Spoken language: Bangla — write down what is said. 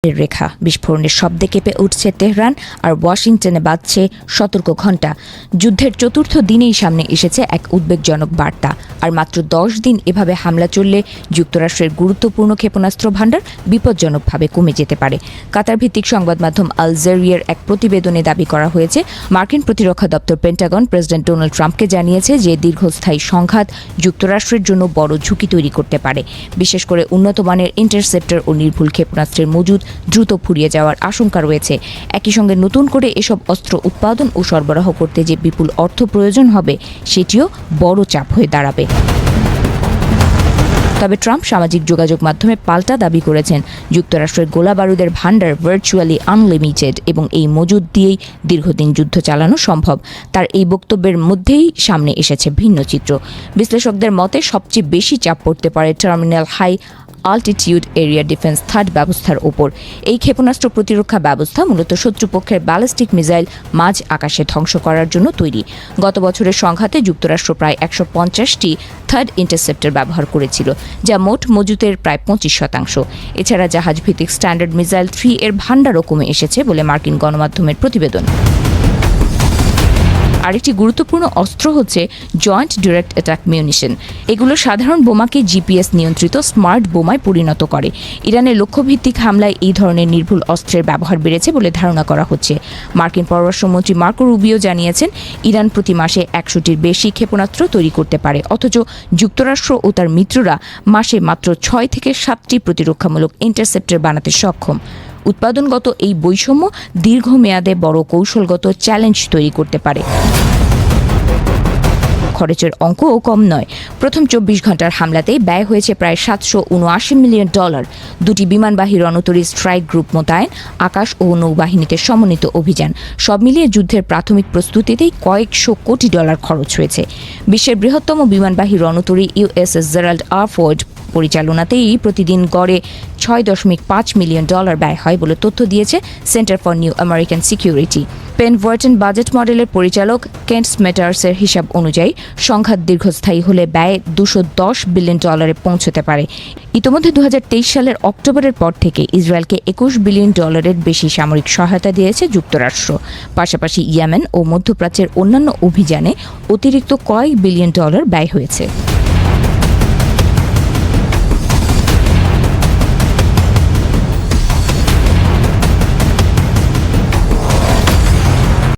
রেখা বিস্ফোরণের শব্দে কেঁপে উঠছে তেহরান আর ওয়াশিংটনে বাজছে সতর্ক ঘণ্টা। যুদ্ধের চতুর্থ দিনেই সামনে এসেছে এক উদ্বেগজনক বার্তা। আর মাত্র 10 দিন এভাবে হামলা চললে যুক্তরাষ্ট্রের গুরুত্বপূর্ণ ক্ষেপণাস্ত্র ভাণ্ডার বিপজ্জনকভাবে কমে যেতে পারে। কাতার ভিত্তিক সংবাদ মাধ্যম আল জাজিরার এক প্রতিবেদনে দাবি করা হয়েছে, মার্কিন প্রতিরক্ষা দপ্তর পেন্টাগন প্রেসিডেন্ট ডোনাল্ড ট্রাম্পকে জানিয়েছে যে দীর্ঘস্থায়ী সংঘাত যুক্তরাষ্ট্রের জন্য বড় ঝুঁকি তৈরি করতে পারে। বিশেষ করে উন্নত মানের ইন্টারসেপ্টর ও নির্ভুল ক্ষেপণাস্ত্রের মজুদ দ্রুত ফুরিয়ে যাওয়ার আশঙ্কা রয়েছে। একই সঙ্গে নতুন করে এসব অস্ত্র উৎপাদন ও সরবরাহ করতে যে বিপুল অর্থ প্রয়োজন হবে, সেটিও বড় চাপ হয়ে দাঁড়াবে। তবে ট্রাম্প সামাজিক যোগাযোগ মাধ্যমে পাল্টা দাবি করেছেন, যুক্তরাষ্ট্রের গোলাবারুদের ভাণ্ডার ভার্চুয়ালি আনলিমিটেড এবং এই মজুদ দিয়েই দীর্ঘদিন যুদ্ধ চালানো সম্ভব। তার এই বক্তব্যের মধ্যেই সামনে এসেছে ভিন্ন চিত্র। বিশ্লেষকদের মতে সবচেয়ে বেশি চাপ পড়তে পারে terminal high altitude area defence THAAD ব্যবস্থার ওপর। এই ক্ষেপণাস্ত্র প্রতিরক্ষা ব্যবস্থা মূলত শত্রুপক্ষের ব্যালিস্টিক মিসাইল মাঝ আকাশে ধ্বংস করার জন্য তৈরি। গত বছরের সংঘাতে যুক্তরাষ্ট্র প্রায় 150টি থার্ড ইন্টারসেপ্টর ব্যবহার করেছিল, যা মোট মজুতের প্রায় 25%। এছাড়া জাহাজভিত্তিক স্ট্যান্ডার্ড মিসাইল 3 এর ভাণ্ডারও কমে এসেছে বলে মার্কিন গণমাধ্যমের প্রতিবেদন। আরেকটি গুরুত্বপূর্ণ অস্ত্র হচ্ছে জয়েন্ট ডিরেক্ট অ্যাটাক মিউনিশন। এগুলো সাধারণ বোমাকে জিপিএস নিয়ন্ত্রিত স্মার্ট বোমায় পরিণত করে। ইরানের লক্ষ্যভিত্তিক হামলায় এই ধরনের নির্ভুল অস্ত্রের ব্যবহার বেড়েছে বলে ধারণা করা হচ্ছে। মার্কিন পররাষ্ট্রমন্ত্রী মার্কো রুবিও জানিয়েছেন, ইরান প্রতি মাসে 100টির বেশি ক্ষেপণাস্ত্র তৈরি করতে পারে, অথচ যুক্তরাষ্ট্র ও তার মিত্ররা মাসে মাত্র 6 থেকে 7টি প্রতিরক্ষামূলক ইন্টারসেপ্টর বানাতে সক্ষম। উৎপাদনগত এই বৈষম্য দীর্ঘমেয়াদে বড় কৌশলগত চ্যালেঞ্জ তৈরি করতে পারে। খরচের অঙ্কও কম নয়। প্রথম 24 ঘন্টার হামলাতেই ব্যয় হয়েছে প্রায় $779 মিলিয়ন। দুটি বিমানবাহী রণতরী স্ট্রাইক গ্রুপ মোতায়েন, আকাশ ও নৌবাহিনীতে সমন্বিত অভিযান, সব মিলিয়ে যুদ্ধের প্রাথমিক প্রস্তুতিতেই কয়েকশো কোটি ডলার খরচ হয়েছে। বিশ্বের বৃহত্তম বিমানবাহী রণতরী ইউএসএস জেরাল্ড আর ফোর্ড পরিচালনাতেই প্রতিদিন গড়ে $6.5 মিলিয়ন ব্যয় হয় বলে তথ্য দিয়েছে Center for New American Security. Penn Wharton budget মডেলের পরিচালক কেন্ট স্মেটার্সের হিসাব অনুযায়ী সংঘাত দীর্ঘস্থায়ী হলে ব্যয় $210 বিলিয়ন পৌঁছতে পারে। ইতোমধ্যে 2023 সালের অক্টোবরের পর থেকে ইসরায়েলকে $21 বিলিয়ন বেশি সামরিক সহায়তা দিয়েছে যুক্তরাষ্ট্র। পাশাপাশি ইয়েমেন ও মধ্যপ্রাচ্যের অন্যান্য অভিযানে অতিরিক্ত কয়েক বিলিয়ন ব্যয় হয়েছে।